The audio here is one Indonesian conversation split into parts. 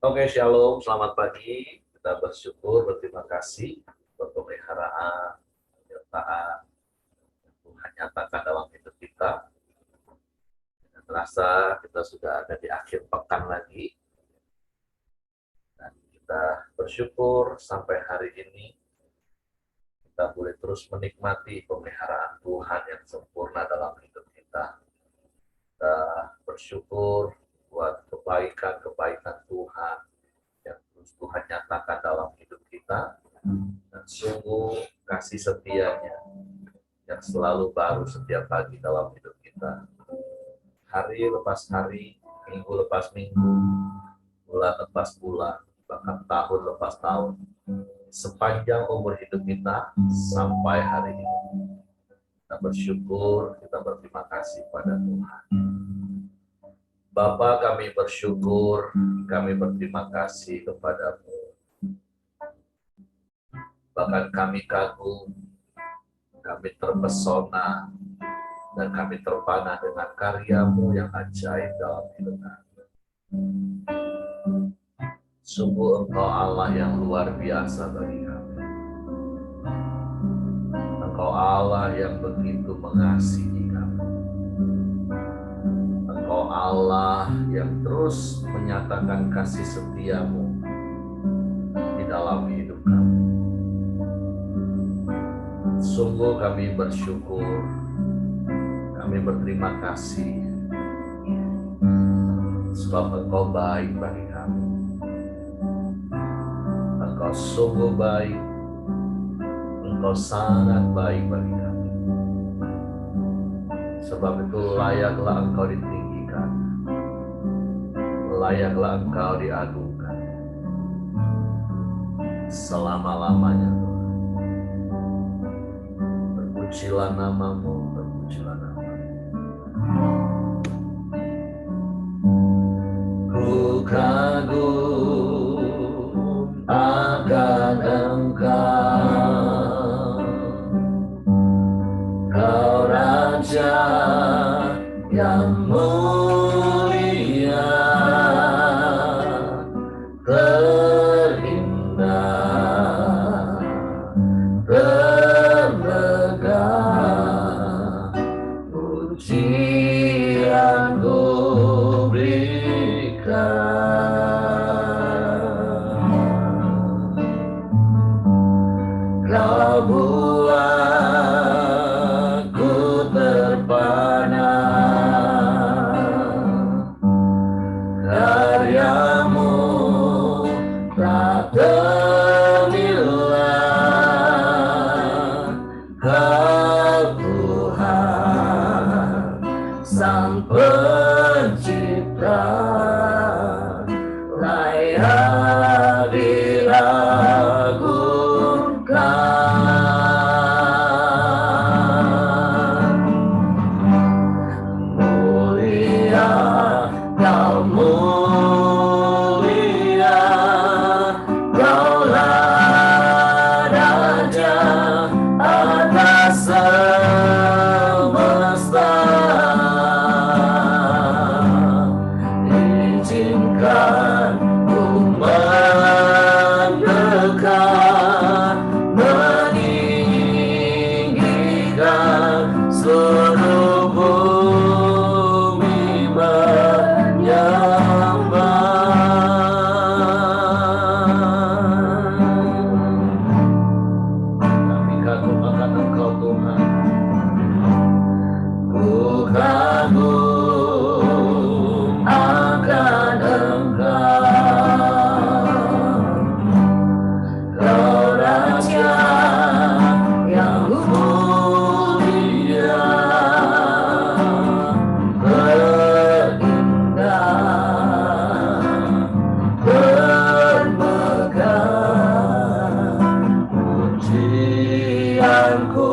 Oke, Shalom, selamat pagi. Kita bersyukur, berterima kasih untuk pemeliharaan, penyertaan yang Tuhan nyatakan dalam hidup kita. Dan terasa kita sudah ada di akhir pekan lagi. Dan kita bersyukur sampai hari ini kita boleh terus menikmati pemeliharaan Tuhan yang sempurna dalam hidup kita. Kita bersyukur buat kebaikan-kebaikan Tuhan yang terus Tuhan nyatakan dalam hidup kita, dan sungguh kasih setianya yang selalu baru setiap pagi dalam hidup kita. Hari lepas hari, minggu lepas minggu, bulan lepas bulan, bahkan tahun lepas tahun, sepanjang umur hidup kita sampai hari ini. Kita bersyukur, kita berterima kasih pada Tuhan. Bapa, kami bersyukur, kami berterima kasih kepadamu. Bahkan kami kagum, kami terpesona, dan kami terpana dengan karyamu yang ajaib dalam hidup kami. Sungguh Engkau Allah yang luar biasa bagi kami. Engkau Allah yang begitu mengasihi kami. Engkau Allah yang terus menyatakan kasih setiamu di dalam hidup kami. Sungguh kami bersyukur, kami berterima kasih, sebab Engkau baik bagi kami. Engkau sungguh baik, Engkau sangat baik bagi kami. Sebab itu layaklah Engkau ditinggikan, layaklah Engkau diagungkan selama-lamanya, Tuhan. Terpujilah namamu, terpujilah namamu. Ku kagum akan Engkau, Kau Raja yang mulia, terindah, termegah, pujian ku berikan. Kau buatku terpana, karyamu tak ternilai. Kau Tuhan Sang Pencipta, layak diragungkan. Mulia, Kau mulia, Kaulah Raja atas semesta. Izinkan ku mendekat, meninggikan seluruh bumi menyembah. Kami kagum akan Engkau, Tuhan. Ku kagum akan Engkau, Kau Raja yang mulia, terindah, termegah, pujianku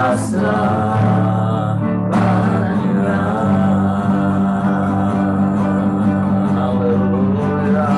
pasrah padanya. Haleluya.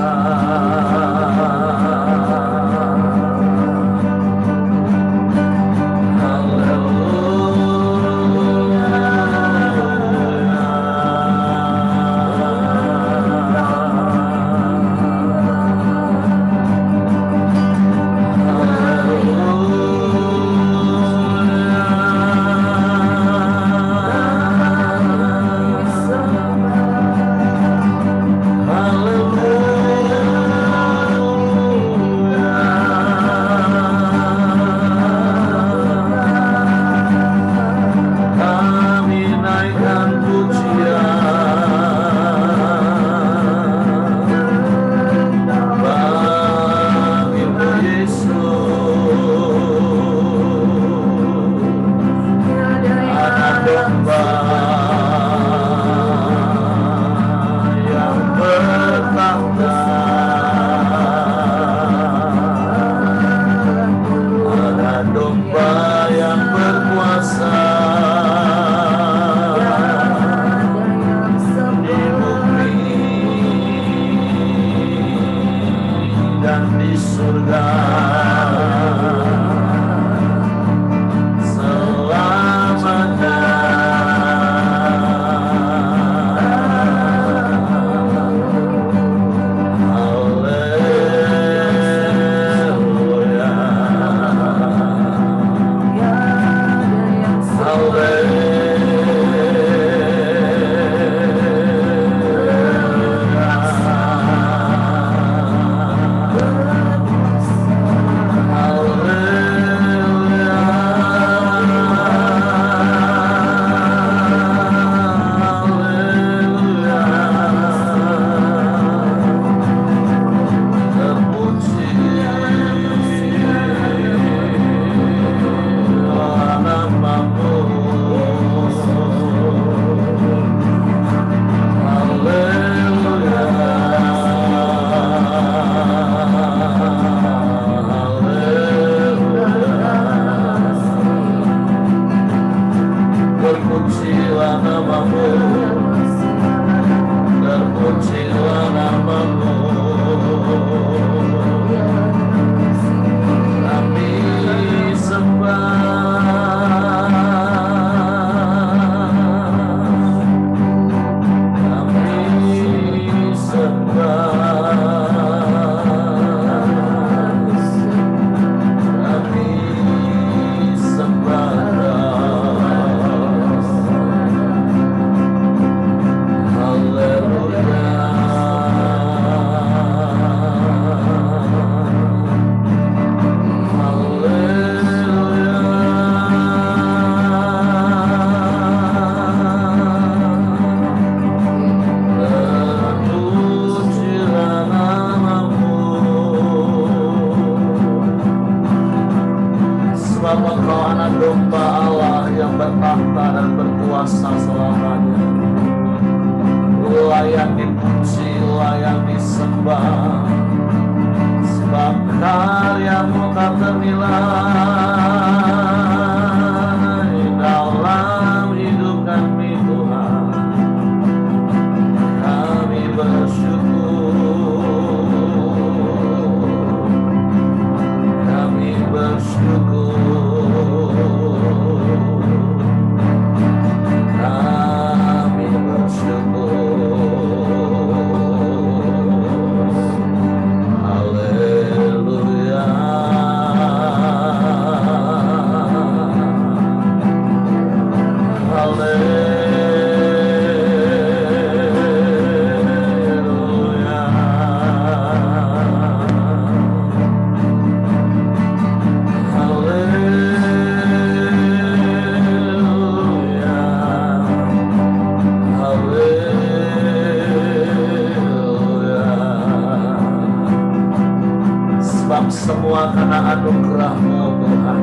Semua karena anugerah-Mu Tuhan.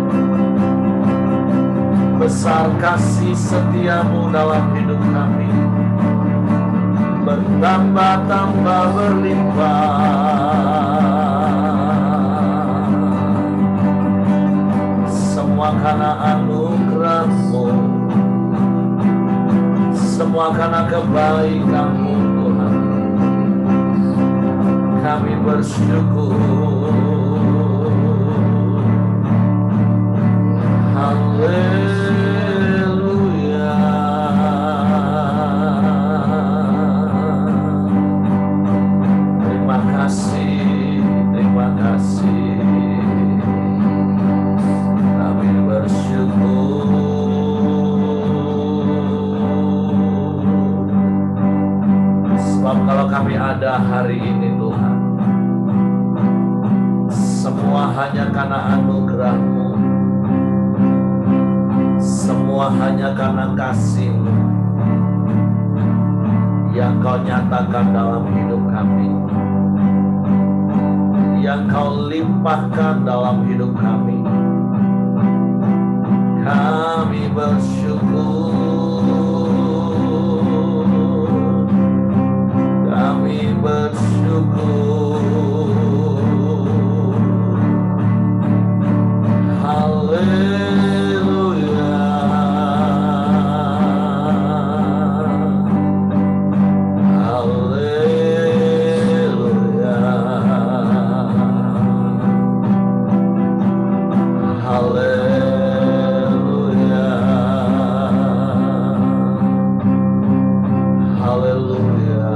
Besar kasih setiamu dalam hidup kami, bertambah-tambah berlimpah. Semua karena anugerah semua karena kebaikan-Mu Tuhan. Kami bersyukur. Haleluya. Terima kasih, terima kasih. Kami bersyukur. Sebab kalau kami ada hari ini Tuhan, semua hanya karena anugerah-Mu, semua hanya karena kasih-Mu yang Kau nyatakan dalam hidup kami, yang Kau limpahkan dalam hidup kami. Kami bersyukur, kami bersyukur. Haleluya, haleluya, haleluya, haleluya.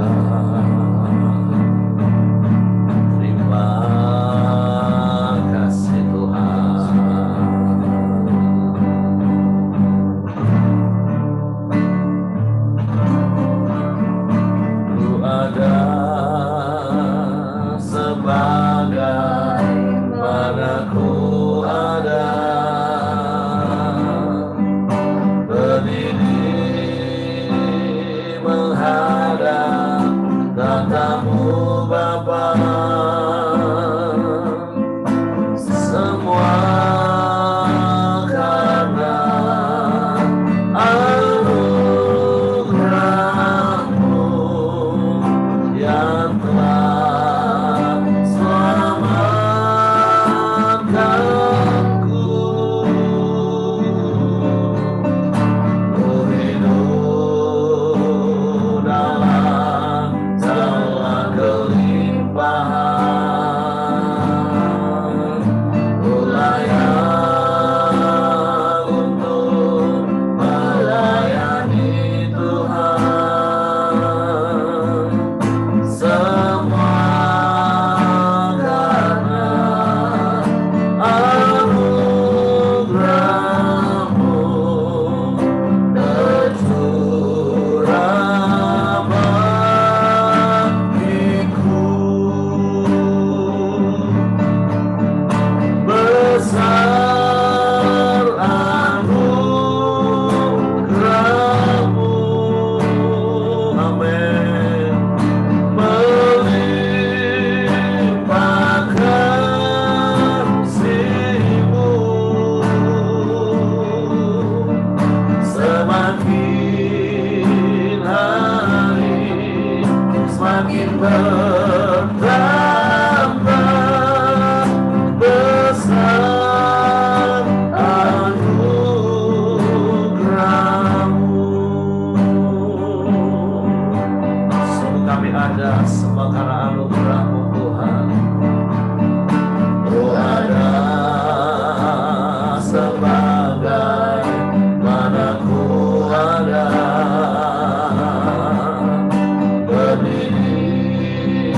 Terima kasih Tuhan. Ku ada sebagai mana ku ada, berdiri menghadap tatamu Bapa. Semua karena anugerah-Mu yang telah selamatkanku. Ku hidup dalam segala kelimpahan, ku layak untuk melayani Tuhan. Semua karena anugerah-Mu tercurah bagiku. Besar anugerah-Mu, amin. Melimpah kasih-Mu, semakin hari semakin bertambah besar anugerah-Mu. Sungguh kami ada semua karena anugerah-Mu Tuhan. Ku ada sebagai mana ku ada, berdiri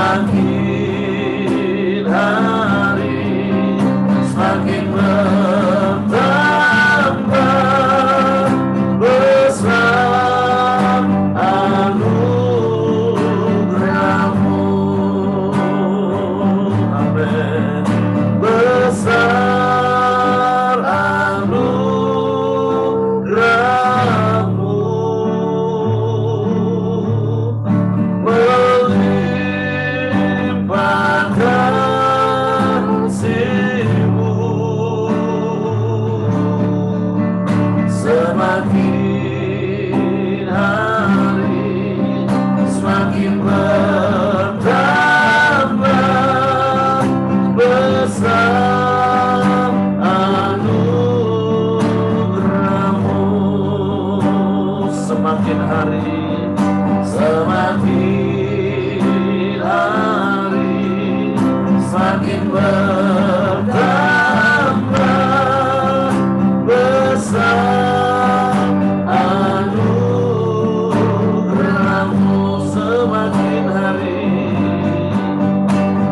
semakin hari semakin bertambah besar anugerah-Mu. Amin. Besar anugerah-Mu, melimpah kasih-Mu, semakin hari semakin bertambah besar anugerah-Mu. Semakin hari semakin bertambah besar anugerah-Mu.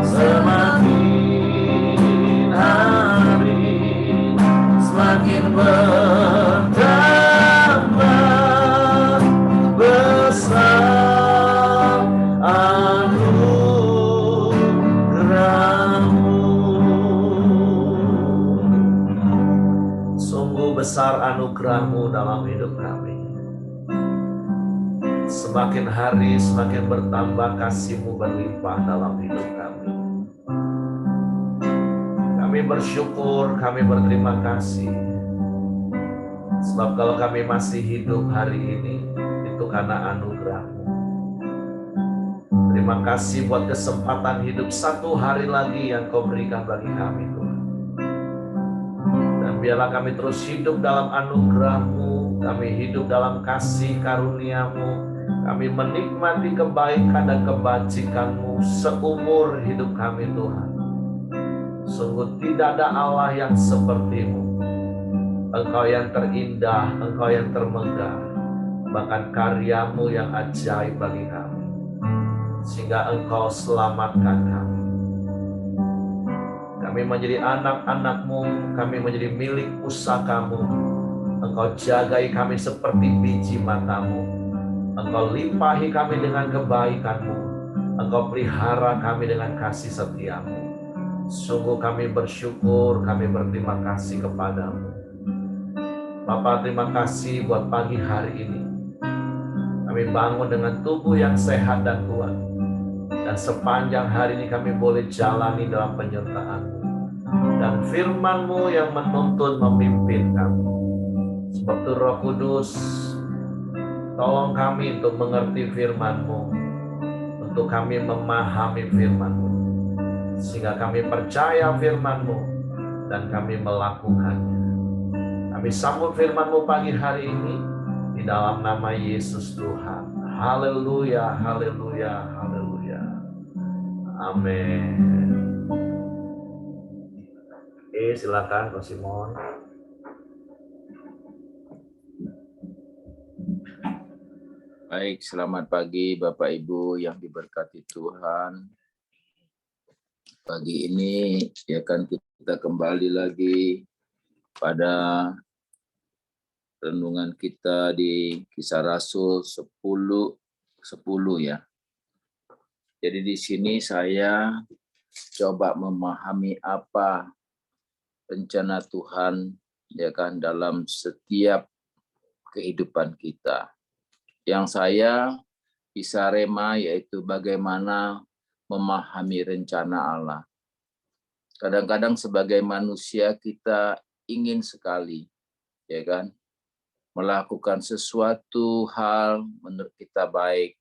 Semakin hari semakin bertambah besar anugerah-Mu. Sungguh besar anugerah-Mu dalam hidup kami. Semakin hari semakin bertambah kasih-Mu berlimpah dalam hidup kami. Kami bersyukur, kami berterima kasih. Sebab kalau kami masih hidup hari ini, itu karena anugerah-Mu. Terima kasih buat kesempatan hidup satu hari lagi yang Kau berikan bagi kami, Tuhan. Dan biarlah kami terus hidup dalam anugerah-Mu, kami hidup dalam kasih karunia-Mu, kami menikmati kebaikan dan kebajikan-Mu seumur hidup kami, Tuhan. Sungguh tidak ada Allah yang seperti-Mu. Engkau yang terindah, Engkau yang termegah, bahkan karya-Mu yang ajaib bagi kami, sehingga Engkau selamatkan kami. Kami menjadi anak-anak-Mu, kami menjadi milik pusaka-Mu. Engkau jagai kami seperti biji mata-Mu. Engkau limpahi kami dengan kebaikan-Mu. Engkau pelihara kami dengan kasih setia-Mu. Sungguh kami bersyukur, kami berterima kasih kepada-Mu. Bapa, terima kasih buat pagi hari ini. Kami bangun dengan tubuh yang sehat dan kuat. Dan sepanjang hari ini kami boleh jalani dalam penyertaan-Mu. Dan firman-Mu yang menuntun memimpin kami. Sebab itu Roh Kudus, tolong kami untuk mengerti firman-Mu. Untuk kami memahami firman-Mu. Sehingga kami percaya firman-Mu dan kami melakukannya. Kami sambut firman-Mu pagi hari ini di dalam nama Yesus Tuhan. Haleluya, haleluya, haleluya. Amin. Oke, silakan Ko Simon. Baik, selamat pagi Bapak Ibu yang diberkati Tuhan. Pagi ini ya kan kita kembali lagi pada renungan kita di Kisah Rasul 10 ya. Jadi di sini saya coba memahami apa rencana Tuhan ya kan dalam setiap kehidupan kita. Yang saya bisa rema yaitu bagaimana memahami rencana Allah. Kadang-kadang sebagai manusia kita ingin sekali, ya kan, melakukan sesuatu hal menurut kita baik,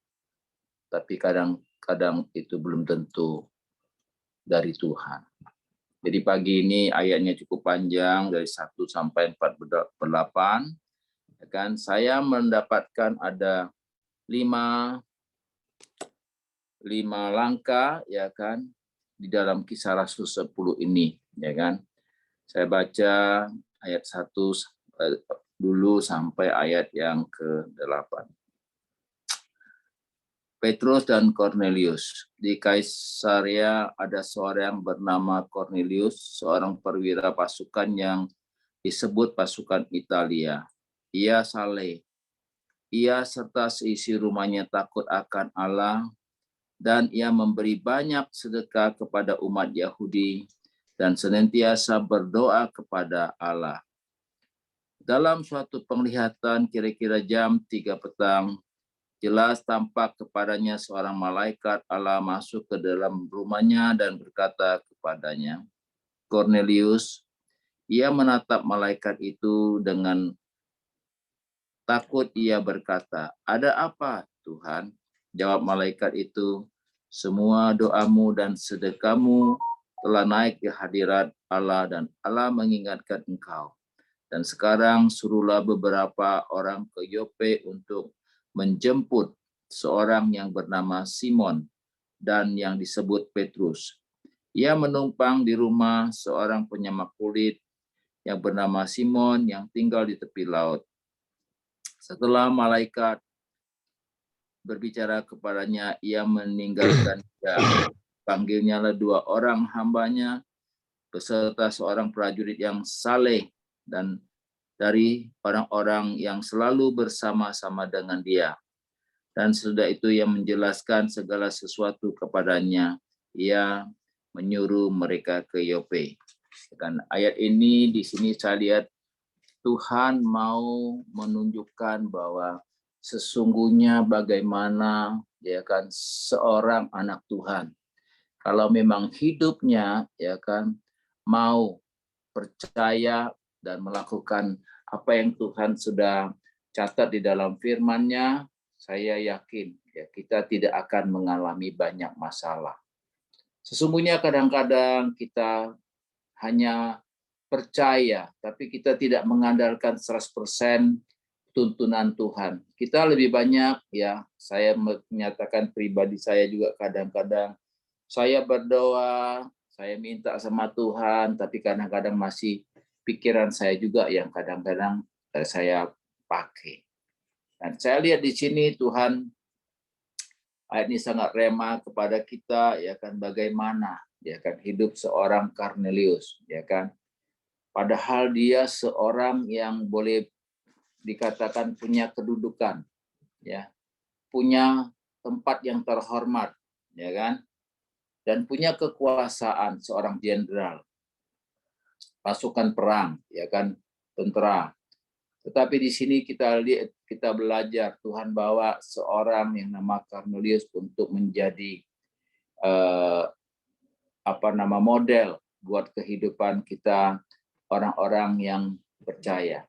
tapi kadang-kadang itu belum tentu dari Tuhan. Jadi pagi ini ayatnya cukup panjang dari 1 sampai 48, ya kan. Saya mendapatkan ada 5 langkah ya kan di dalam Kisah Rasul 10 ini ya kan. Saya baca ayat 1 dulu sampai ayat yang ke-8. Petrus dan Cornelius. Di Kaisarea ada seorang yang bernama Cornelius, seorang perwira pasukan yang disebut pasukan Italia. Ia saleh. Ia serta seisi rumahnya takut akan Allah, dan ia memberi banyak sedekah kepada umat Yahudi dan senantiasa berdoa kepada Allah. Dalam suatu penglihatan kira-kira jam 3 petang, jelas tampak kepadanya seorang malaikat Allah masuk ke dalam rumahnya dan berkata kepadanya, Cornelius. Ia menatap malaikat itu dengan takut. Ia berkata, ada apa Tuhan? Jawab malaikat itu, semua doamu dan sedekahmu telah naik ke hadirat Allah dan Allah mengingatkan engkau. Dan sekarang suruhlah beberapa orang ke Yope untuk menjemput seorang yang bernama Simon dan yang disebut Petrus. Ia menumpang di rumah seorang penyamak kulit yang bernama Simon yang tinggal di tepi laut. Setelah malaikat berbicara kepadanya, ia meninggalkan dia. Panggilnya lah 2 orang hambanya beserta seorang prajurit yang saleh dan dari orang-orang yang selalu bersama-sama dengan dia. Dan sesudah itu ia menjelaskan segala sesuatu kepadanya. Ia menyuruh mereka ke Yope. Dan ayat ini di sini saya lihat Tuhan mau menunjukkan bahwa sesungguhnya bagaimana ya kan seorang anak Tuhan kalau memang hidupnya ya kan mau percaya dan melakukan apa yang Tuhan sudah catat di dalam firman-Nya, saya yakin ya kita tidak akan mengalami banyak masalah. Sesungguhnya kadang-kadang kita hanya percaya, tapi kita tidak mengandalkan 100% tuntunan Tuhan. Kita lebih banyak ya, saya menyatakan pribadi saya juga kadang-kadang saya berdoa, saya minta sama Tuhan, tapi kadang-kadang masih pikiran saya juga yang kadang-kadang saya pakai. Dan saya lihat di sini Tuhan ayat ini sangat remah kepada kita ya kan bagaimana ya kan hidup seorang Cornelius ya kan. Padahal dia seorang yang boleh dikatakan punya kedudukan ya, punya tempat yang terhormat ya kan. Dan punya kekuasaan seorang jenderal pasukan perang ya kan tentara. Tetapi di sini kita lihat kita belajar Tuhan bawa seorang yang nama Cornelius untuk menjadi model buat kehidupan kita orang-orang yang percaya.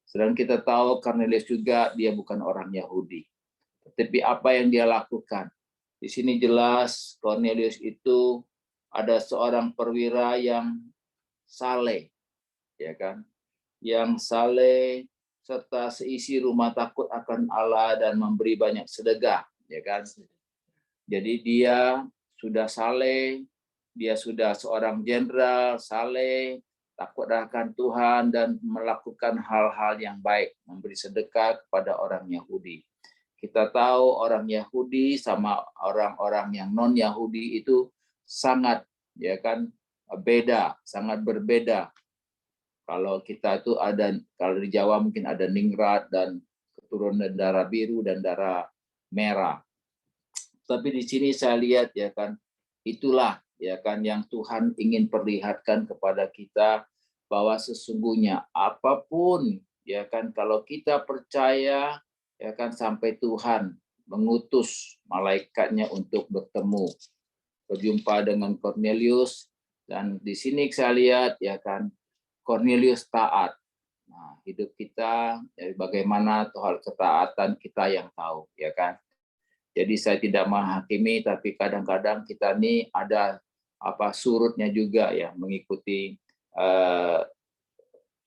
Sedang kita tahu Cornelius juga dia bukan orang Yahudi. Tetapi apa yang dia lakukan? Di sini jelas Cornelius itu ada seorang perwira yang saleh, ya kan? Yang saleh serta seisi rumah takut akan Allah dan memberi banyak sedekah, ya kan? Jadi dia sudah saleh, dia sudah seorang jenderal saleh, takut akan Tuhan dan melakukan hal-hal yang baik, memberi sedekah kepada orang Yahudi. Kita tahu orang Yahudi sama orang-orang yang non-Yahudi itu sangat ya kan beda, sangat berbeda. Kalau kita itu ada, kalau di Jawa mungkin ada ningrat dan keturunan darah biru dan darah merah. Tapi di sini saya lihat ya kan itulah ya kan yang Tuhan ingin perlihatkan kepada kita bahwa sesungguhnya apapun ya kan kalau kita percaya ya kan sampai Tuhan mengutus malaikatnya untuk berjumpa dengan Cornelius dan di sini saya lihat ya kan Cornelius taat. Nah, hidup kita ya, bagaimana soal ketaatan kita yang tahu ya kan. Jadi saya tidak menghakimi tapi kadang-kadang kita ini ada surutnya juga ya mengikuti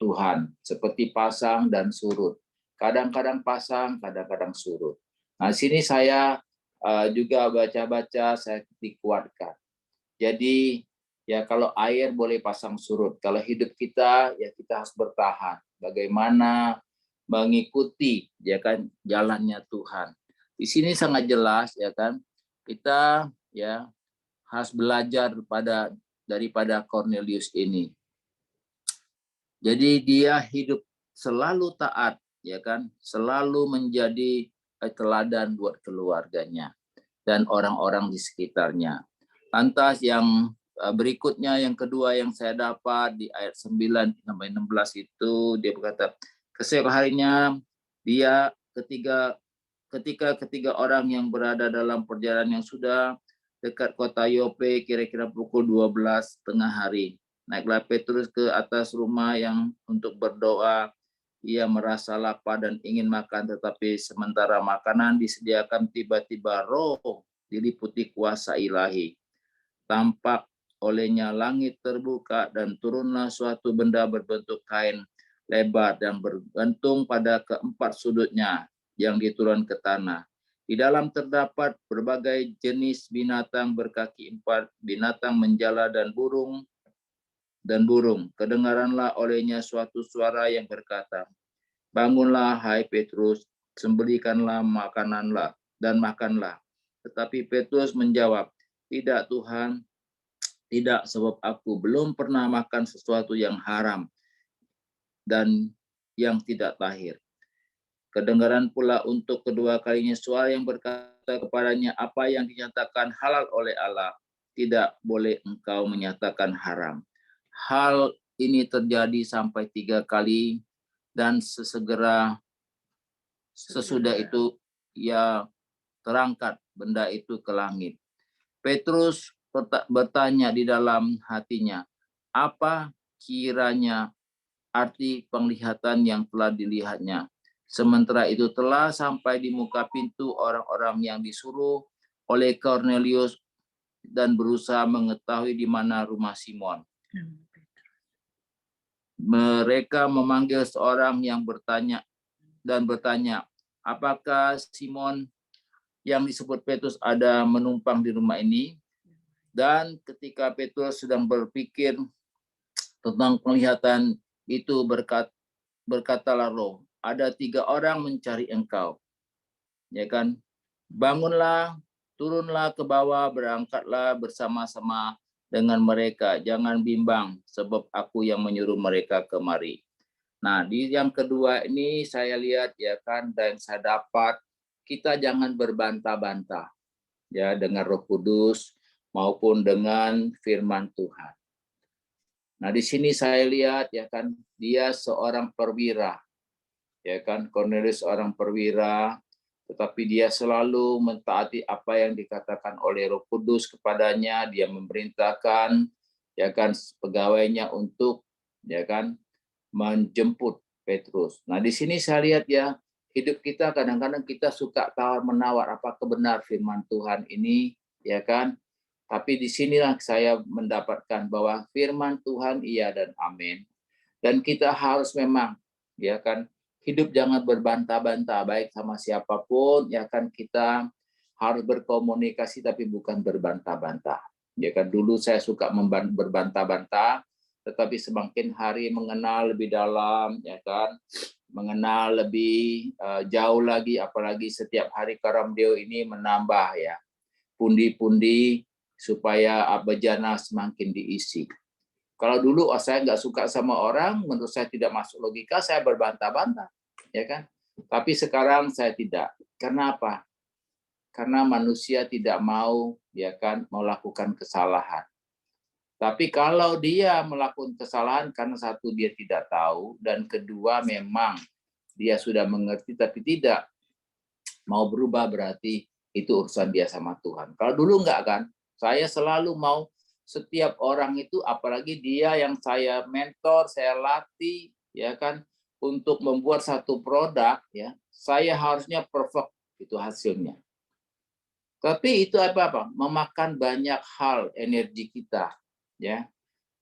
Tuhan seperti pasang dan surut. Kadang-kadang pasang, kadang-kadang surut. Nah, sini saya juga baca-baca, saya dikuatkan. Jadi, ya kalau air boleh pasang surut. Kalau hidup kita, ya kita harus bertahan. Bagaimana mengikuti ya kan jalannya Tuhan. Di sini sangat jelas ya kan, kita ya harus belajar daripada Cornelius ini. Jadi dia hidup selalu taat ya kan, selalu menjadi teladan buat keluarganya dan orang-orang di sekitarnya. Lantas yang berikutnya, yang kedua yang saya dapat di ayat 9 sampai 16 itu, dia berkata, keesokan harinya dia ketika ketiga orang yang berada dalam perjalanan yang sudah dekat kota Yope, kira-kira pukul 12 tengah hari. Naiklah Petrus ke atas rumah yang untuk berdoa. Ia merasa lapar dan ingin makan, tetapi sementara makanan disediakan, tiba-tiba roh diliputi kuasa ilahi. Tampak olehnya langit terbuka dan turunlah suatu benda berbentuk kain lebar dan bergantung pada keempat sudutnya yang diturun ke tanah. Di dalam terdapat berbagai jenis binatang berkaki empat, binatang menjala dan burung. Kedengaranlah olehnya suatu suara yang berkata, bangunlah hai Petrus, sembelihkanlah makananlah dan makanlah. Tetapi Petrus menjawab, tidak Tuhan, tidak, sebab aku belum pernah makan sesuatu yang haram dan yang tidak tahir. Kedengaran pula untuk kedua kalinya suara yang berkata kepadanya, apa yang dinyatakan halal oleh Allah, tidak boleh engkau menyatakan haram. Hal ini terjadi sampai 3 kali, dan sesudah itu ia terangkat benda itu ke langit. Petrus bertanya di dalam hatinya, apa kiranya arti penglihatan yang telah dilihatnya. Sementara itu telah sampai di muka pintu orang-orang yang disuruh oleh Cornelius dan berusaha mengetahui di mana rumah Simon. Mereka memanggil seorang yang bertanya, apakah Simon yang disebut Petrus ada menumpang di rumah ini? Dan ketika Petrus sedang berpikir tentang penglihatan itu, berkatalah roh, ada 3 orang mencari engkau. Ya kan? Bangunlah, turunlah ke bawah, berangkatlah bersama-sama dengan mereka. Jangan bimbang, sebab aku yang menyuruh mereka kemari. Nah, di yang kedua ini saya lihat ya kan, dan saya dapat, kita jangan berbantah-bantah ya dengan Roh Kudus maupun dengan firman Tuhan. Nah, di sini saya lihat ya kan, dia seorang perwira. Ya kan, Cornelius seorang perwira, tetapi dia selalu mentaati apa yang dikatakan oleh Roh Kudus kepadanya. Dia memerintahkan ya kan pegawainya untuk ya kan menjemput Petrus. Nah, di sini saya lihat ya, hidup kita kadang-kadang kita suka tawar-menawar apakah benar firman Tuhan ini ya kan. Tapi di sinilah saya mendapatkan bahwa firman Tuhan iya dan amin. Dan kita harus memang ya kan hidup jangan berbantah-bantah baik sama siapapun, ya kan kita harus berkomunikasi tapi bukan berbantah-bantah. Ya kan dulu saya suka berbantah-bantah, tetapi semakin hari mengenal lebih dalam ya kan, mengenal lebih jauh lagi, apalagi setiap hari Karamdeo ini menambah ya pundi-pundi supaya bejana semakin diisi. Kalau dulu saya nggak suka sama orang, menurut saya tidak masuk logika, saya berbantah-bantah, ya kan? Tapi sekarang saya tidak. Karena apa? Karena manusia tidak mau, ya kan, melakukan kesalahan. Tapi kalau dia melakukan kesalahan karena satu dia tidak tahu dan kedua memang dia sudah mengerti tapi tidak mau berubah, berarti itu urusan dia sama Tuhan. Kalau dulu enggak kan? Saya selalu mau setiap orang itu, apalagi dia yang saya mentor, saya latih, ya kan, untuk membuat satu produk, ya, saya harusnya perfect itu hasilnya. Tapi itu apa? Memakan banyak hal energi kita, ya.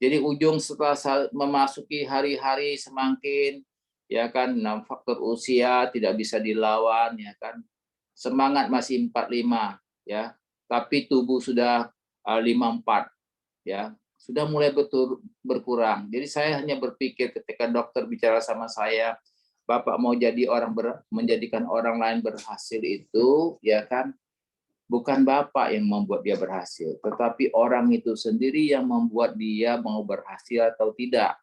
Jadi ujung setelah memasuki hari-hari semakin, ya kan, faktor usia tidak bisa dilawan, ya kan. Semangat masih 45, ya. Tapi tubuh sudah 54, ya sudah mulai berkurang. Jadi saya hanya berpikir ketika dokter bicara sama saya, Bapak mau jadi menjadikan orang lain berhasil itu, ya kan, bukan Bapak yang membuat dia berhasil, tetapi orang itu sendiri yang membuat dia mau berhasil atau tidak.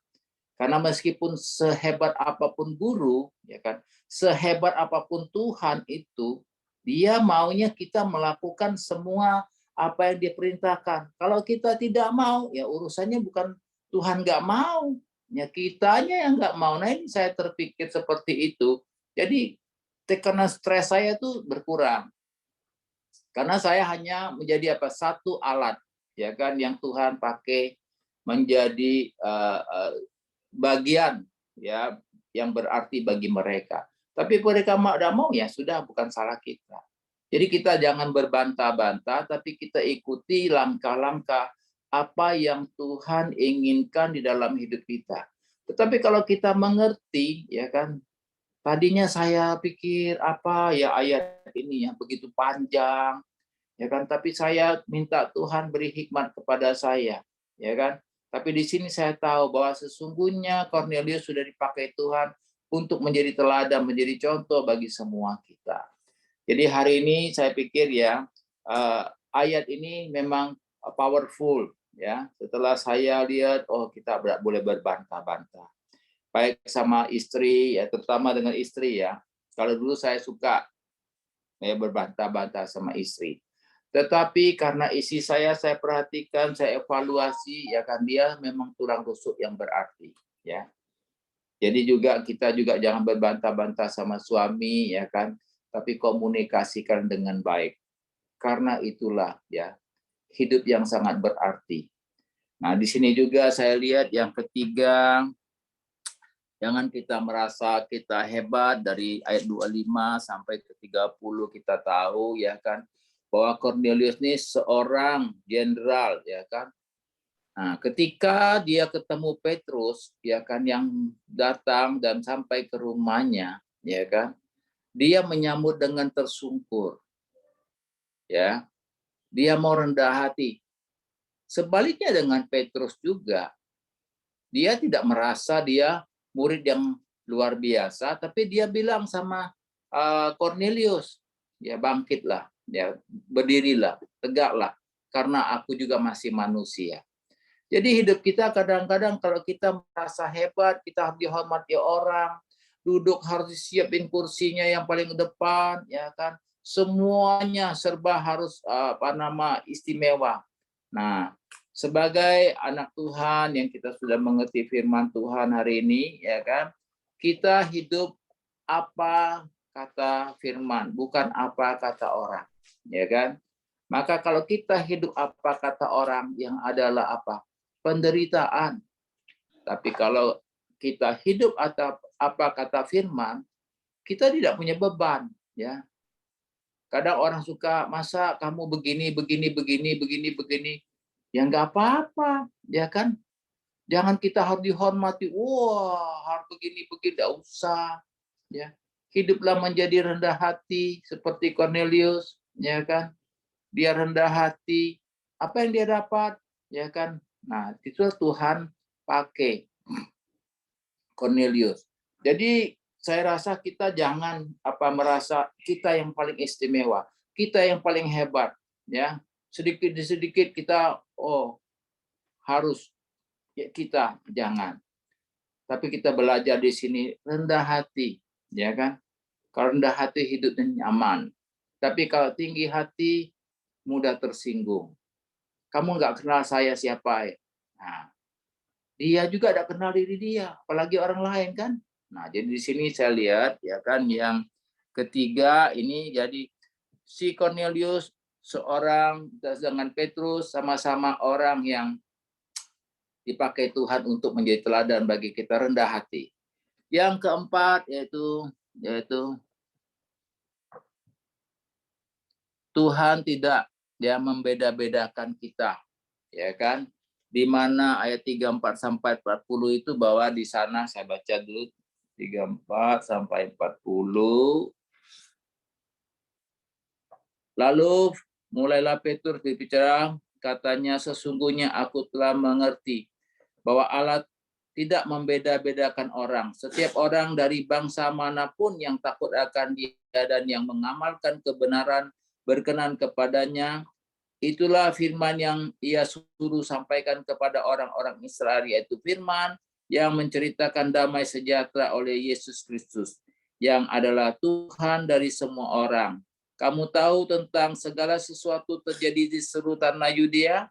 Karena meskipun sehebat apapun guru, ya kan, sehebat apapun Tuhan itu, dia maunya kita melakukan semua apa yang diperintahkan. Kalau kita tidak mau, ya urusannya bukan Tuhan nggak mau, ya kitanya yang nggak mau. Nah ini saya terpikir seperti itu. Jadi tekanan stres saya tuh berkurang. Karena saya hanya menjadi satu alat, ya kan, yang Tuhan pakai menjadi bagian, ya, yang berarti bagi mereka. Tapi mereka tidak mau, ya sudah, bukan salah kita. Jadi kita jangan berbantah-bantah, tapi kita ikuti langkah-langkah apa yang Tuhan inginkan di dalam hidup kita. Tetapi kalau kita mengerti, ya kan, tadinya saya pikir apa ya ayat ini ya begitu panjang, ya kan, tapi saya minta Tuhan beri hikmat kepada saya, ya kan. Tapi di sini saya tahu bahwa sesungguhnya Cornelius sudah dipakai Tuhan untuk menjadi teladan, menjadi contoh bagi semua kita. Jadi hari ini saya pikir ya ayat ini memang powerful, ya. Setelah saya lihat, oh kita boleh berbantah-bantah, baik sama istri, ya, terutama dengan istri ya. Kalau dulu saya suka ya berbantah-bantah sama istri. Tetapi karena isi saya perhatikan, saya evaluasi, ya kan, dia memang tulang rusuk yang berarti, ya. Jadi kita juga jangan berbantah-bantah sama suami, ya kan, tapi komunikasikan dengan baik. Karena itulah ya hidup yang sangat berarti. Nah, di sini juga saya lihat yang ketiga, jangan kita merasa kita hebat. Dari ayat 25 sampai ke 30 kita tahu, ya kan, bahwa Cornelius ini seorang jenderal, ya kan. Nah, ketika dia ketemu Petrus, ya kan, yang datang dan sampai ke rumahnya, ya kan, dia menyambut dengan tersungkur, ya. Dia mau rendah hati. Sebaliknya dengan Petrus juga, dia tidak merasa dia murid yang luar biasa, tapi dia bilang sama Cornelius, ya bangkitlah, ya berdirilah, tegaklah, karena aku juga masih manusia. Jadi hidup kita kadang-kadang kalau kita merasa hebat, kita harus dihormati orang, duduk harus disiapin kursinya yang paling depan, ya kan, semuanya serba harus istimewa. Nah, sebagai anak Tuhan yang kita sudah mengerti firman Tuhan hari ini, ya kan, kita hidup apa kata firman, bukan apa kata orang, ya kan. Maka kalau kita hidup apa kata orang, yang adalah apa? Penderitaan. Tapi kalau kita hidup atau apa kata firman, kita tidak punya beban, ya. Kadang orang suka, masa kamu begini, begini. Ya nggak apa-apa, ya kan. Jangan kita harus dihormati, wah harus begini, tidak usah. Ya, hiduplah menjadi rendah hati seperti Cornelius, ya kan. Dia rendah hati, apa yang dia dapat, ya kan. Nah, itu Tuhan pakai Cornelius. Jadi saya rasa kita jangan merasa kita yang paling istimewa, kita yang paling hebat, ya. Sedikit demi sedikit kita harus, ya, kita jangan. Tapi kita belajar di sini rendah hati, ya kan. Kalau rendah hati hidupnya nyaman. Tapi kalau tinggi hati mudah tersinggung. Kamu nggak kenal saya siapa, ya? Nah, dia juga tidak kenal diri dia, apalagi orang lain kan. Nah, jadi di sini saya lihat, ya kan, yang ketiga ini, jadi si Cornelius seorang dengan Petrus sama-sama orang yang dipakai Tuhan untuk menjadi teladan bagi kita, rendah hati. Yang keempat yaitu Tuhan tidak dia membeda-bedakan kita, ya kan? Di mana ayat 34 sampai 40 itu, bahwa di sana saya baca dulu 34 sampai 40. Lalu mulailah Petrus berbicara, katanya, sesungguhnya aku telah mengerti bahwa Allah tidak membeda-bedakan orang. Setiap orang dari bangsa manapun yang takut akan Dia dan yang mengamalkan kebenaran berkenan kepadanya, itulah firman yang Ia suruh sampaikan kepada orang-orang Israel, yaitu firman yang menceritakan damai sejahtera oleh Yesus Kristus, yang adalah Tuhan dari semua orang. Kamu tahu tentang segala sesuatu terjadi di seluruh tanah Yudea,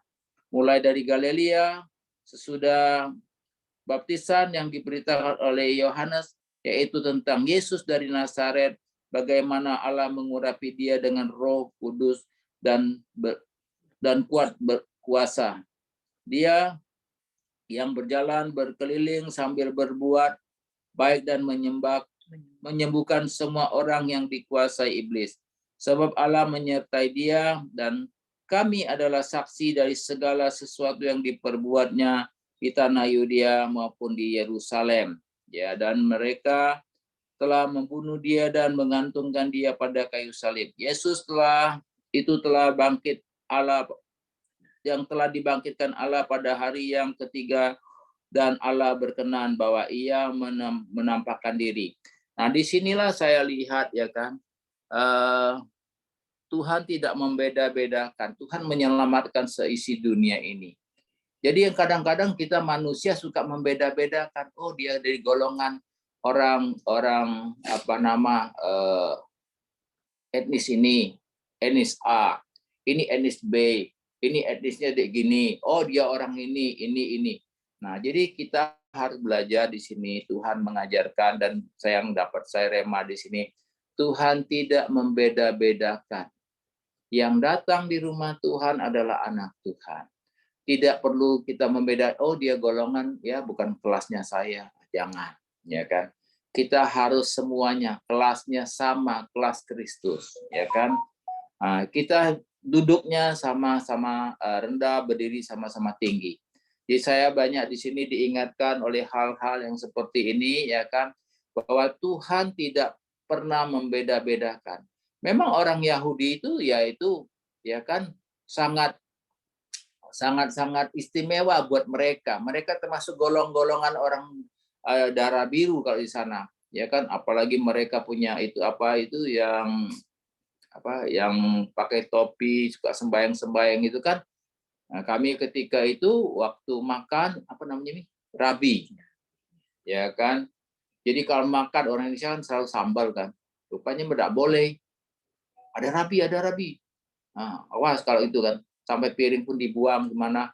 mulai dari Galilea, sesudah baptisan yang diberitakan oleh Yohanes, yaitu tentang Yesus dari Nazaret, bagaimana Allah mengurapi Dia dengan Roh Kudus dan kuat berkuasa. Dia yang berjalan berkeliling sambil berbuat baik dan menyembuhkan semua orang yang dikuasai iblis. Sebab Allah menyertai Dia, dan kami adalah saksi dari segala sesuatu yang diperbuatnya di tanah Yudea maupun di Yerusalem. Ya, dan mereka telah membunuh Dia dan mengantungkan Dia pada kayu salib. Yesus telah bangkit Allah, yang telah dibangkitkan Allah pada hari yang ketiga, dan Allah berkenan bahwa Ia menampakkan diri. Nah, disinilah saya lihat, ya kan, Tuhan tidak membeda-bedakan. Tuhan menyelamatkan seisi dunia ini. Jadi yang kadang-kadang kita manusia suka membeda-bedakan. Oh, dia dari golongan orang etnis ini, etnis A, ini etnis B, ini etnisnya kayak gini. Oh, dia orang ini. Nah, jadi kita harus belajar di sini. Tuhan mengajarkan, dan saya rema di sini. Tuhan tidak membeda-bedakan. Yang datang di rumah Tuhan adalah anak Tuhan. Tidak perlu kita membedakan, oh dia golongan, ya bukan kelasnya saya. Jangan, ya kan. Kita harus semuanya kelasnya sama, kelas Kristus, ya kan. Nah, kita duduknya sama-sama rendah, berdiri sama-sama tinggi. Jadi saya banyak di sini diingatkan oleh hal-hal yang seperti ini, ya kan, bahwa Tuhan tidak pernah membeda-bedakan. Memang orang Yahudi itu ya kan sangat istimewa buat mereka. Mereka termasuk golongan orang darah biru kalau di sana, ya kan. Apalagi mereka punya yang pakai topi, suka sembayang itu kan. Nah, kami ketika itu waktu makan rabi, ya kan. Jadi kalau makan orang Indonesia kan selalu sambal kan. Rupanya tidak boleh. Ada rabi. Nah, awas kalau itu kan, sampai piring pun dibuang kemana.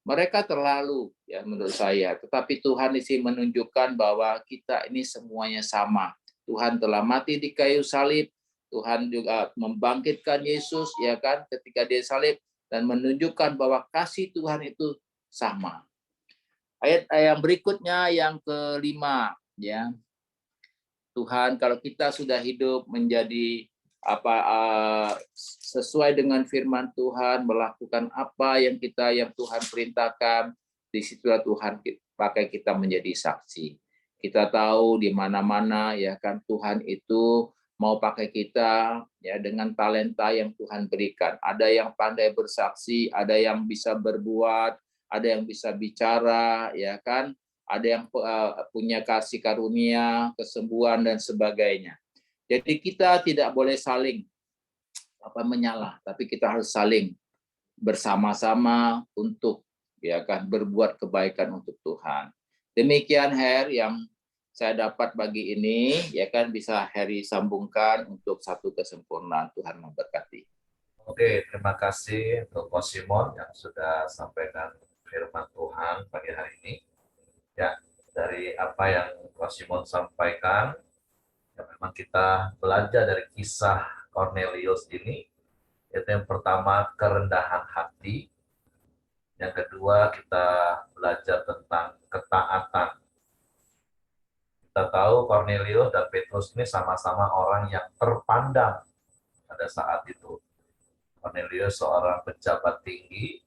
Mereka terlalu, ya menurut saya. Tetapi Tuhan di sini menunjukkan bahwa kita ini semuanya sama. Tuhan telah mati di kayu salib. Tuhan juga membangkitkan Yesus, ya kan, ketika dia salib, dan menunjukkan bahwa kasih Tuhan itu sama. Ayat yang berikutnya yang kelima, ya. Tuhan, kalau kita sudah hidup menjadi sesuai dengan firman Tuhan, melakukan apa yang Tuhan perintahkan, di situlah Tuhan pakai kita menjadi saksi. Kita tahu di mana-mana, ya kan, Tuhan itu mau pakai kita, ya, dengan talenta yang Tuhan berikan. Ada yang pandai bersaksi, ada yang bisa berbuat, ada yang bisa bicara, ya kan, ada yang punya kasih karunia, kesembuhan dan sebagainya. Jadi kita tidak boleh saling menyalah, tapi kita harus saling bersama-sama untuk, ya kan, berbuat kebaikan untuk Tuhan. Demikian yang saya dapat pagi ini, ya kan, bisa Heri sambungkan untuk satu kesempurnaan. Tuhan memberkati. Oke, terima kasih untuk Coach Simon yang sudah sampaikan firman Tuhan pagi hari ini. Ya, dari apa yang Coach Simon sampaikan, ya memang kita belajar dari kisah Cornelius ini, yaitu yang pertama kerendahan hati, yang kedua kita belajar tentang ketaatan. Kita tahu Cornelius dan Petrus ini sama-sama orang yang terpandang pada saat itu. Cornelius seorang pejabat tinggi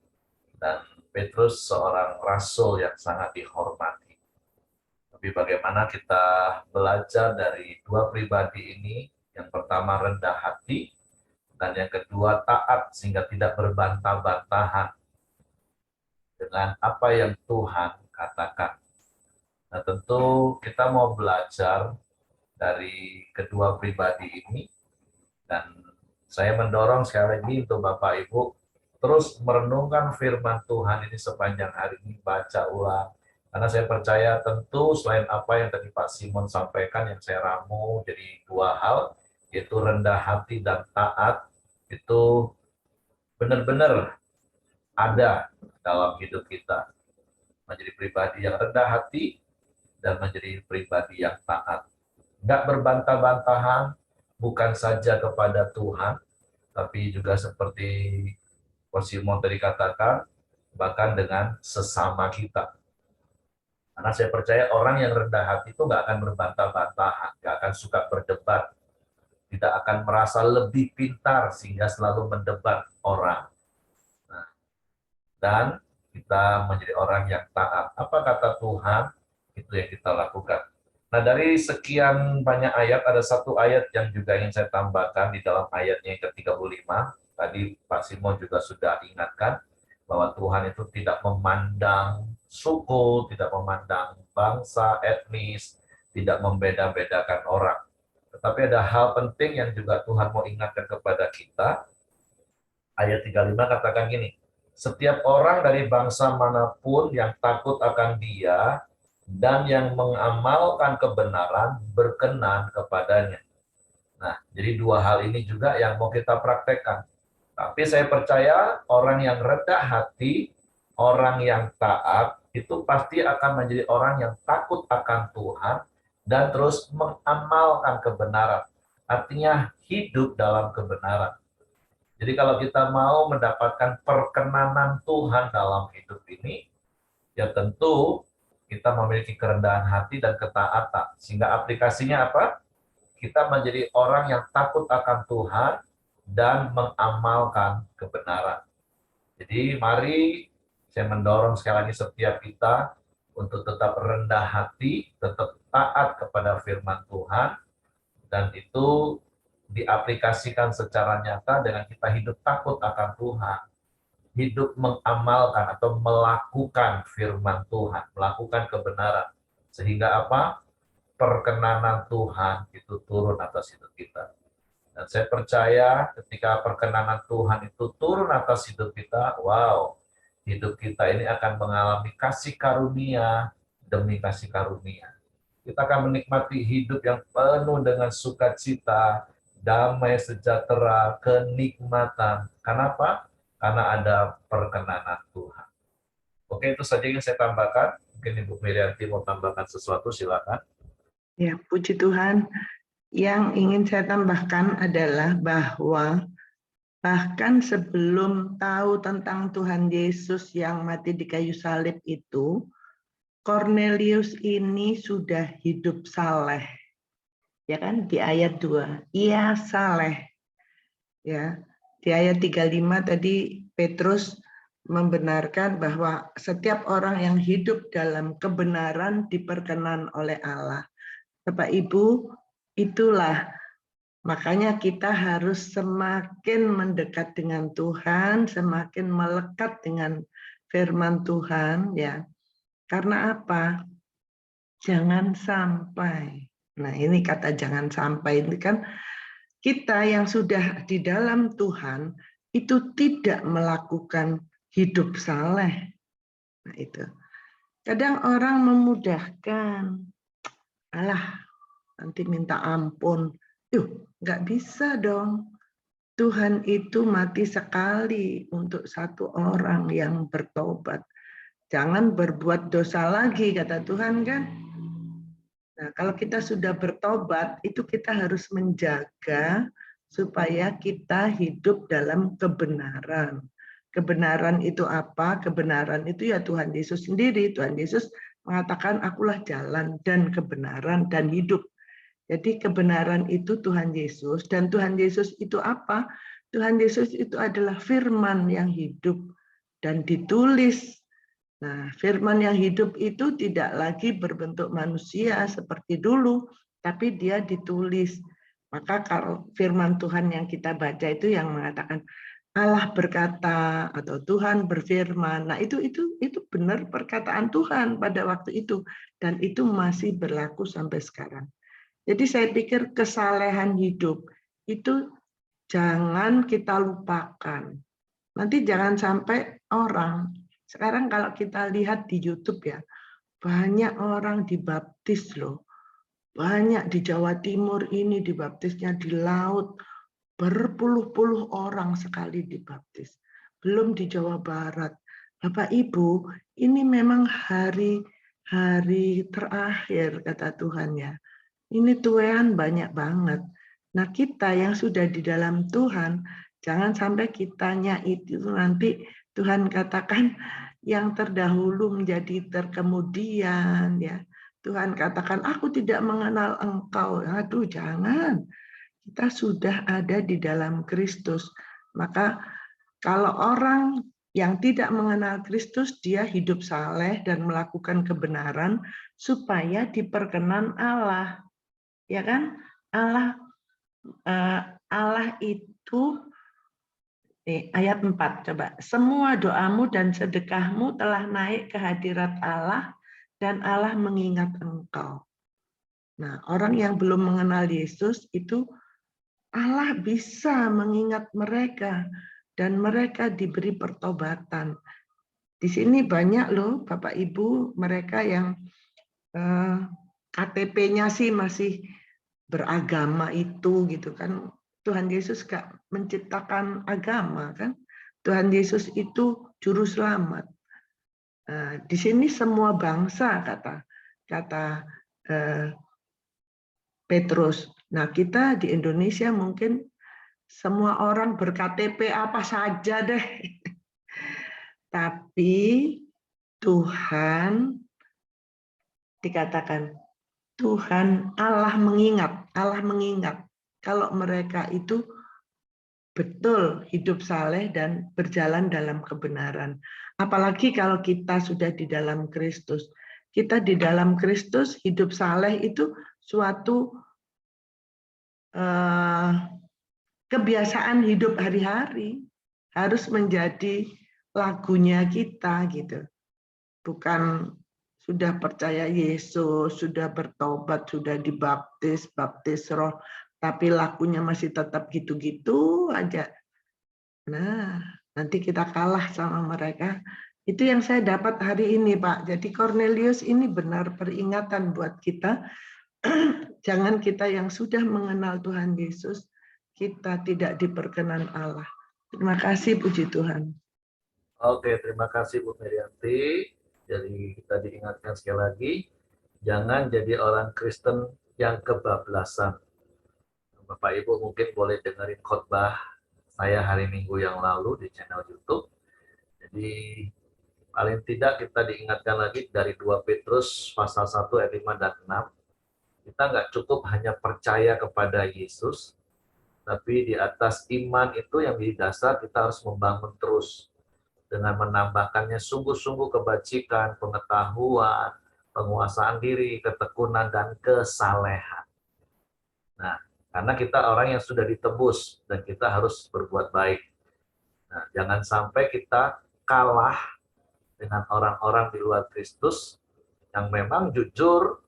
dan Petrus seorang rasul yang sangat dihormati. Tapi bagaimana kita belajar dari dua pribadi ini, yang pertama rendah hati, dan yang kedua taat sehingga tidak berbantah-bantahan dengan apa yang Tuhan katakan. Nah, tentu kita mau belajar dari kedua pribadi ini, dan saya mendorong sekali lagi untuk Bapak Ibu terus merenungkan firman Tuhan ini sepanjang hari ini, baca ulang. Karena saya percaya tentu selain apa yang tadi Pak Simon sampaikan, yang saya ramu jadi dua hal, yaitu rendah hati dan taat, itu benar-benar ada dalam hidup kita. Menjadi pribadi yang rendah hati dan menjadi pribadi yang taat. Nggak berbantah-bantahan, bukan saja kepada Tuhan, tapi juga seperti Pak Simon tadi katakan, bahkan dengan sesama kita. Karena saya percaya orang yang rendah hati itu nggak akan berbantah-bantahan, nggak akan suka berdebat, tidak akan merasa lebih pintar sehingga selalu mendebat orang. Nah, dan kita menjadi orang yang taat. Apa kata Tuhan, itu yang kita lakukan. Nah, dari sekian banyak ayat, ada satu ayat yang juga ingin saya tambahkan di dalam ayatnya yang ke-35. Tadi Pak Simon juga sudah ingatkan bahwa Tuhan itu tidak memandang suku, tidak memandang bangsa, etnis, tidak membeda-bedakan orang. Tetapi ada hal penting yang juga Tuhan mau ingatkan kepada kita. Ayat 35 katakan gini, setiap orang dari bangsa manapun yang takut akan Dia dan yang mengamalkan kebenaran berkenan kepadanya. Nah, jadi dua hal ini juga yang mau kita praktekkan. Tapi saya percaya orang yang rendah hati, orang yang taat, itu pasti akan menjadi orang yang takut akan Tuhan dan terus mengamalkan kebenaran. Artinya hidup dalam kebenaran. Jadi kalau kita mau mendapatkan perkenanan Tuhan dalam hidup ini, ya tentu kita memiliki kerendahan hati dan ketaatan. Sehingga aplikasinya apa? Kita menjadi orang yang takut akan Tuhan dan mengamalkan kebenaran. Jadi mari saya mendorong sekali lagi setiap kita untuk tetap rendah hati, tetap taat kepada firman Tuhan, dan itu diaplikasikan secara nyata dengan kita hidup takut akan Tuhan, hidup mengamalkan atau melakukan firman Tuhan, melakukan kebenaran. Sehingga apa? Perkenanan Tuhan itu turun atas hidup kita. Dan saya percaya ketika perkenanan Tuhan itu turun atas hidup kita, wow, hidup kita ini akan mengalami kasih karunia demi kasih karunia. Kita akan menikmati hidup yang penuh dengan sukacita, damai sejahtera, kenikmatan. Kenapa? Karena ada perkenanan Tuhan. Oke, itu saja yang saya tambahkan. Mungkin Ibu Mirianti mau tambahkan sesuatu, silakan. Ya, puji Tuhan. Yang ingin saya tambahkan adalah bahwa bahkan sebelum tahu tentang Tuhan Yesus yang mati di kayu salib itu, Cornelius ini sudah hidup saleh. Ya kan, di ayat 2. Ia saleh. Ya. Di ayat 35 tadi Petrus membenarkan bahwa setiap orang yang hidup dalam kebenaran diperkenan oleh Allah. Bapak Ibu, itulah makanya kita harus semakin mendekat dengan Tuhan, semakin melekat dengan firman Tuhan, ya. Karena apa? Jangan sampai. Nah, ini kata jangan sampai ini kan kita yang sudah di dalam Tuhan itu tidak melakukan hidup saleh. Nah, itu. Kadang orang memudahkan. Alah, nanti minta ampun. Nggak bisa dong. Tuhan itu mati sekali untuk satu orang yang bertobat. Jangan berbuat dosa lagi, kata Tuhan kan. Nah, kalau kita sudah bertobat, itu kita harus menjaga supaya kita hidup dalam kebenaran. Kebenaran itu apa? Kebenaran itu ya Tuhan Yesus sendiri. Tuhan Yesus mengatakan, akulah jalan dan kebenaran dan hidup. Jadi kebenaran itu Tuhan Yesus, dan Tuhan Yesus itu apa? Tuhan Yesus itu adalah firman yang hidup dan ditulis. Nah, firman yang hidup itu tidak lagi berbentuk manusia seperti dulu, tapi dia ditulis. Maka kalau firman Tuhan yang kita baca itu yang mengatakan, Allah berkata atau Tuhan berfirman. Nah, itu benar perkataan Tuhan pada waktu itu dan itu masih berlaku sampai sekarang. Jadi saya pikir kesalehan hidup itu jangan kita lupakan. Nanti jangan sampai orang, sekarang kalau kita lihat di YouTube ya, banyak orang dibaptis loh. Banyak di Jawa Timur ini dibaptisnya di laut, berpuluh-puluh orang sekali dibaptis. Belum di Jawa Barat. Bapak Ibu, ini memang hari terakhir kata Tuhan ya. Ini tuean banyak banget. Nah, kita yang sudah di dalam Tuhan, jangan sampai kitanya itu nanti Tuhan katakan yang terdahulu menjadi terkemudian ya. Tuhan katakan aku tidak mengenal engkau. Aduh, jangan. Kita sudah ada di dalam Kristus. Maka kalau orang yang tidak mengenal Kristus, dia hidup saleh dan melakukan kebenaran supaya diperkenan Allah. Ya kan? Allah itu ayat 4 coba. Semua doamu dan sedekahmu telah naik ke hadirat Allah dan Allah mengingat engkau. Nah, orang yang belum mengenal Yesus itu Allah bisa mengingat mereka dan mereka diberi pertobatan. Di sini banyak loh Bapak Ibu mereka yang KTP-nya sih masih beragama itu gitu kan. Tuhan Yesus gak menciptakan agama kan. Tuhan Yesus itu juru selamat. Nah, di sini semua bangsa kata Petrus. Nah, kita di Indonesia mungkin semua orang ber-KTP apa saja deh. Tapi Tuhan dikatakan Tuhan Allah mengingat kalau mereka itu betul hidup saleh dan berjalan dalam kebenaran. Apalagi kalau kita sudah di dalam Kristus. Kita di dalam Kristus hidup saleh itu suatu kebiasaan hidup hari-hari, harus menjadi lagunya kita gitu. Bukan sudah percaya Yesus, sudah bertobat, sudah dibaptis, baptis roh, tapi lakunya masih tetap gitu-gitu aja. Nah, nanti kita kalah sama mereka. Itu yang saya dapat hari ini, Pak. Jadi Cornelius ini benar peringatan buat kita. Jangan kita yang sudah mengenal Tuhan Yesus, kita tidak diperkenan Allah. Terima kasih, puji Tuhan. Oke, terima kasih Bu Merianti. Jadi kita diingatkan sekali lagi, jangan jadi orang Kristen yang kebablasan. Bapak Ibu mungkin boleh dengerin khotbah saya hari Minggu yang lalu di channel YouTube. Jadi paling tidak kita diingatkan lagi dari 2 Petrus pasal 1 ayat 5 dan 6. Kita nggak cukup hanya percaya kepada Yesus, tapi di atas iman itu yang di dasar kita harus membangun terus dengan menambahkannya sungguh-sungguh kebajikan, pengetahuan, penguasaan diri, ketekunan, dan kesalehan. Nah, karena kita orang yang sudah ditebus dan kita harus berbuat baik. Nah, jangan sampai kita kalah dengan orang-orang di luar Kristus yang memang jujur,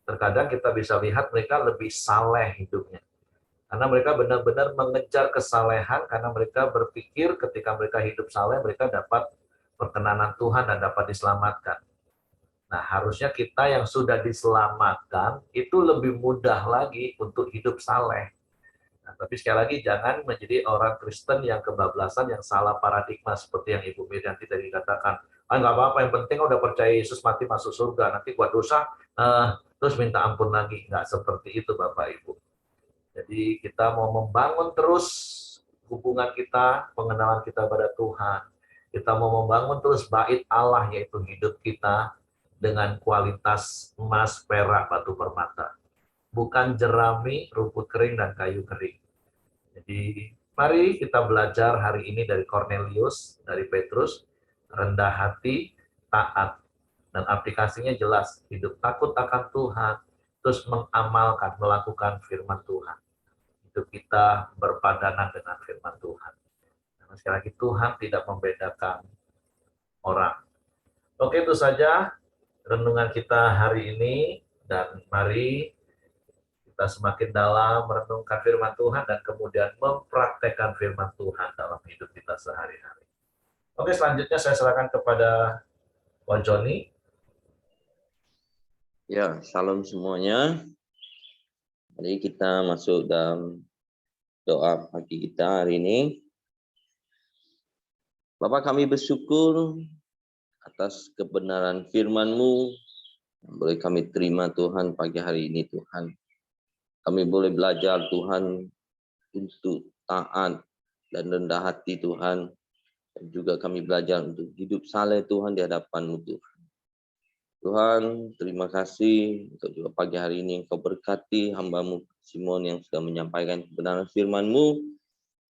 terkadang kita bisa lihat mereka lebih saleh hidupnya. Karena mereka benar-benar mengejar kesalehan, karena mereka berpikir ketika mereka hidup saleh, mereka dapat perkenanan Tuhan dan dapat diselamatkan. Nah, harusnya kita yang sudah diselamatkan, itu lebih mudah lagi untuk hidup saleh. Nah, tapi sekali lagi, jangan menjadi orang Kristen yang kebablasan, yang salah paradigma, seperti yang Ibu Mirianti tadi katakan. Nggak apa-apa, yang penting udah percaya Yesus mati masuk surga, nanti buat dosa, terus minta ampun lagi. Nggak seperti itu, Bapak Ibu. Jadi kita mau membangun terus hubungan kita, pengenalan kita pada Tuhan. Kita mau membangun terus bait Allah, yaitu hidup kita dengan kualitas emas, perak, batu permata. Bukan jerami, rumput kering, dan kayu kering. Jadi mari kita belajar hari ini dari Cornelius, dari Petrus, rendah hati, taat. Dan aplikasinya jelas, hidup takut akan Tuhan, terus mengamalkan, melakukan firman Tuhan. Hidup kita berpadanan dengan firman Tuhan. Sekali lagi, Tuhan tidak membedakan orang. Oke, itu saja renungan kita hari ini, dan mari kita semakin dalam merenungkan firman Tuhan dan kemudian mempraktekkan firman Tuhan dalam hidup kita sehari-hari. Oke, selanjutnya saya serahkan kepada Pak Joni. Ya, salam semuanya. Mari kita masuk dalam doa pagi kita hari ini. Bapa, kami bersyukur atas kebenaran firman-Mu yang boleh kami terima Tuhan pagi hari ini Tuhan. Kami boleh belajar Tuhan untuk taat dan rendah hati Tuhan. Dan juga kami belajar untuk hidup saleh Tuhan di hadapan-Mu Tuhan. Tuhan, terima kasih untuk juga pagi hari ini Engkau berkati hamba-Mu Simon yang sudah menyampaikan kebenaran firman-Mu.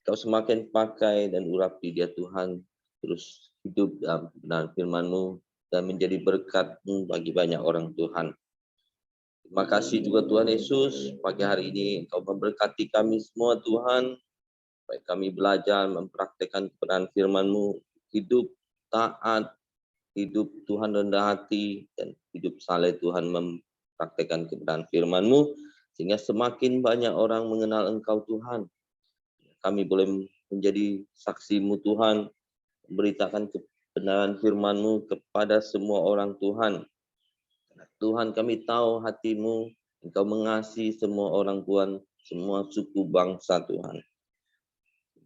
Engkau semakin pakai dan urapi dia Tuhan, terus hidup dalam kebenaran firman-Mu dan menjadi berkat-Mu bagi banyak orang Tuhan. Terima kasih juga Tuhan Yesus, pagi hari ini Engkau memberkati kami semua Tuhan, baik kami belajar mempraktikkan kebenaran firman-Mu, hidup taat, hidup Tuhan rendah hati, dan hidup saleh Tuhan mempraktikkan kebenaran firman-Mu, sehingga semakin banyak orang mengenal Engkau Tuhan. Kami boleh menjadi saksi-Mu Tuhan, memberitakan kebenaran firman-Mu kepada semua orang Tuhan. Tuhan, kami tahu hati-Mu, Engkau mengasihi semua orang Tuhan, semua suku bangsa Tuhan.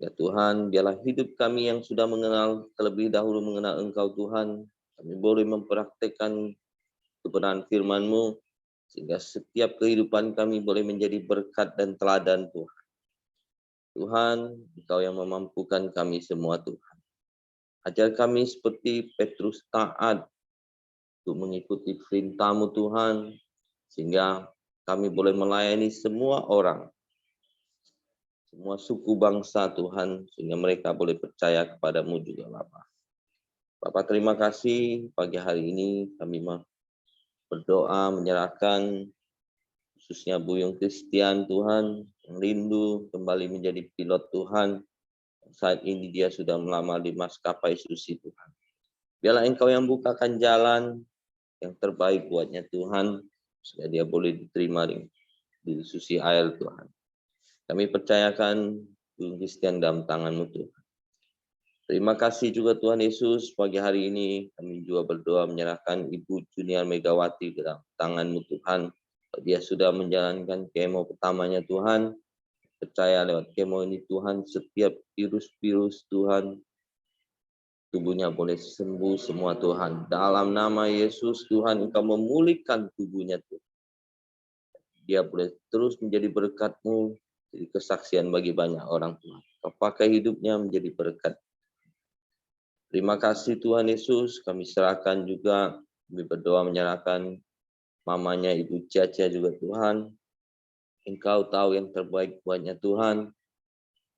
Ya Tuhan, biarlah hidup kami yang sudah mengenal, terlebih dahulu mengenal Engkau Tuhan, kami boleh mempraktikkan kebenaran firman-Mu, sehingga setiap kehidupan kami boleh menjadi berkat dan teladan Tuhan. Tuhan, Engkau yang memampukan kami semua Tuhan. Ajar kami seperti Petrus taat untuk mengikuti perintah-Mu Tuhan, sehingga kami boleh melayani semua orang, semua suku bangsa Tuhan, sehingga mereka boleh percaya kepada-Mu juga Bapa. Bapak, terima kasih pagi hari ini kami berdoa menyerahkan khususnya Buyung Christian Tuhan yang rindu kembali menjadi pilot Tuhan. Saat ini dia sudah melamar di maskapai Susi Tuhan. Biarlah Engkau yang bukakan jalan yang terbaik buatnya Tuhan, supaya dia boleh diterima di Susi Air Tuhan. Kami percayakan Buyung Christian dalam tangan-Mu Tuhan. Terima kasih juga Tuhan Yesus, pagi hari ini kami juga berdoa menyerahkan Ibu Junior Megawati ke dalam tangan-Mu Tuhan. Dia sudah menjalankan kemo pertamanya Tuhan. Percaya lewat kemo ini Tuhan, setiap virus-virus Tuhan, tubuhnya boleh sembuh semua Tuhan. Dalam nama Yesus Tuhan, Engkau memulihkan tubuhnya Tuhan. Dia boleh terus menjadi berkat-Mu, jadi kesaksian bagi banyak orang Tuhan. Kau pakai hidupnya menjadi berkat. Terima kasih Tuhan Yesus, kami serahkan juga, kami berdoa menyerahkan mamanya Ibu Caca juga Tuhan. Engkau tahu yang terbaik buatnya Tuhan.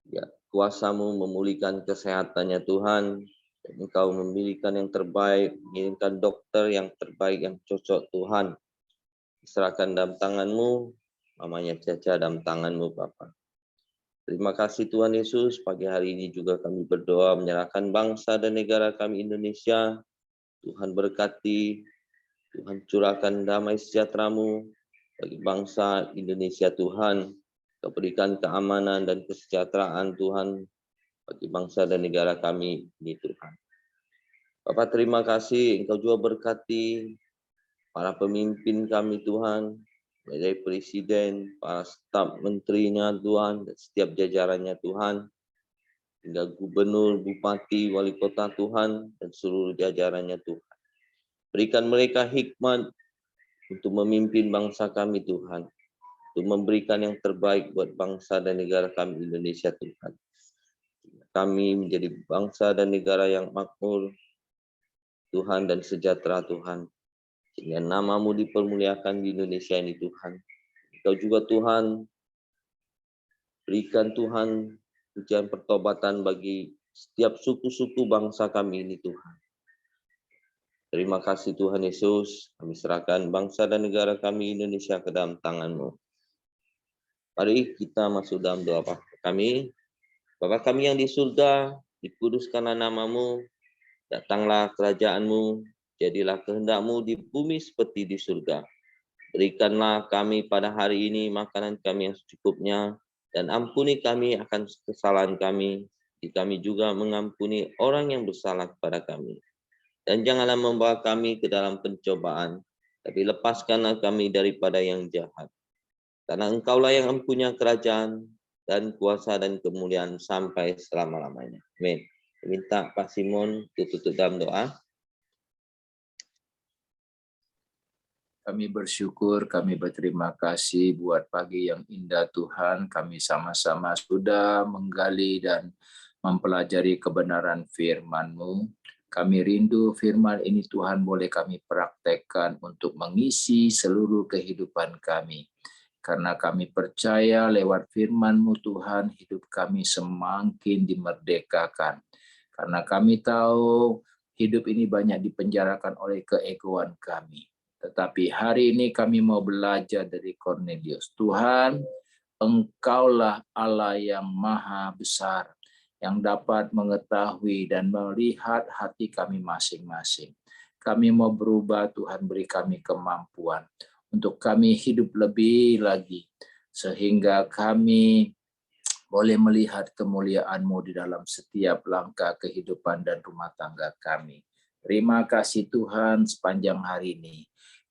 Ya, kuasa-Mu memulihkan kesehatannya Tuhan. Dan Engkau memilihkan yang terbaik, mengirimkan dokter yang terbaik, yang cocok Tuhan. Serahkan dalam tangan-Mu, mamanya Caca dalam tangan-Mu Bapa. Terima kasih Tuhan Yesus, pagi hari ini juga kami berdoa menyerahkan bangsa dan negara kami Indonesia. Tuhan berkati, Tuhan curahkan damai sejahtera-Mu bagi bangsa Indonesia Tuhan. Kau berikan keamanan dan kesejahteraan Tuhan bagi bangsa dan negara kami ini Tuhan. Bapak terima kasih, Engkau juga berkati para pemimpin kami Tuhan, dari presiden, para staf menterinya Tuhan, dan setiap jajarannya Tuhan, hingga gubernur, bupati, wali kota Tuhan, dan seluruh jajarannya Tuhan. Berikan mereka hikmat untuk memimpin bangsa kami Tuhan, untuk memberikan yang terbaik buat bangsa dan negara kami Indonesia Tuhan. Kami menjadi bangsa dan negara yang makmur Tuhan dan sejahtera Tuhan. Sehingga nama-Mu dipermuliakan di Indonesia ini Tuhan. Engkau juga Tuhan, berikan Tuhan hujan pertobatan bagi setiap suku-suku bangsa kami ini Tuhan. Terima kasih Tuhan Yesus, kami serahkan bangsa dan negara kami Indonesia ke dalam tangan-Mu. Mari kita masuk dalam doa kami. Bapa kami yang di surga, dikuduskanlah namamu, datanglah kerajaanmu, jadilah kehendakmu di bumi seperti di surga. Berikanlah kami pada hari ini makanan kami yang secukupnya, dan ampuni kami akan kesalahan kami, kami juga mengampuni orang yang bersalah kepada kami. Dan janganlah membawa kami ke dalam pencobaan, tapi lepaskanlah kami daripada yang jahat. Karena Engkaulah yang mempunyai kerajaan dan kuasa dan kemuliaan sampai selama-lamanya. Amin. Minta Pak Simon tutup dalam doa. Kami bersyukur, kami berterima kasih buat pagi yang indah Tuhan. Kami sama-sama sudah menggali dan mempelajari kebenaran firman-Mu. Kami rindu firman ini Tuhan boleh kami praktekkan untuk mengisi seluruh kehidupan kami. Karena kami percaya lewat firman-Mu Tuhan, hidup kami semakin dimerdekakan. Karena kami tahu hidup ini banyak dipenjarakan oleh keegoan kami. Tetapi hari ini kami mau belajar dari Cornelius. Tuhan, Engkaulah Allah yang maha besar, yang dapat mengetahui dan melihat hati kami masing-masing. Kami mau berubah, Tuhan beri kami kemampuan untuk kami hidup lebih lagi, sehingga kami boleh melihat kemuliaan-Mu di dalam setiap langkah kehidupan dan rumah tangga kami. Terima kasih Tuhan, sepanjang hari ini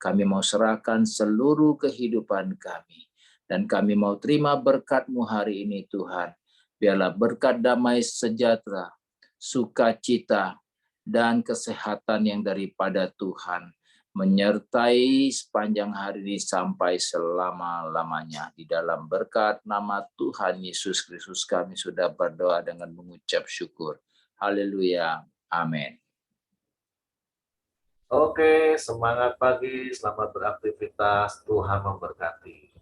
kami mau serahkan seluruh kehidupan kami, dan kami mau terima berkat-Mu hari ini Tuhan. Biarlah berkat damai sejahtera, sukacita, dan kesehatan yang daripada Tuhan menyertai sepanjang hari ini sampai selama-lamanya. Di dalam berkat nama Tuhan Yesus Kristus kami sudah berdoa dengan mengucap syukur. Haleluya. Amin. Oke, semangat pagi, selamat beraktivitas, Tuhan memberkati.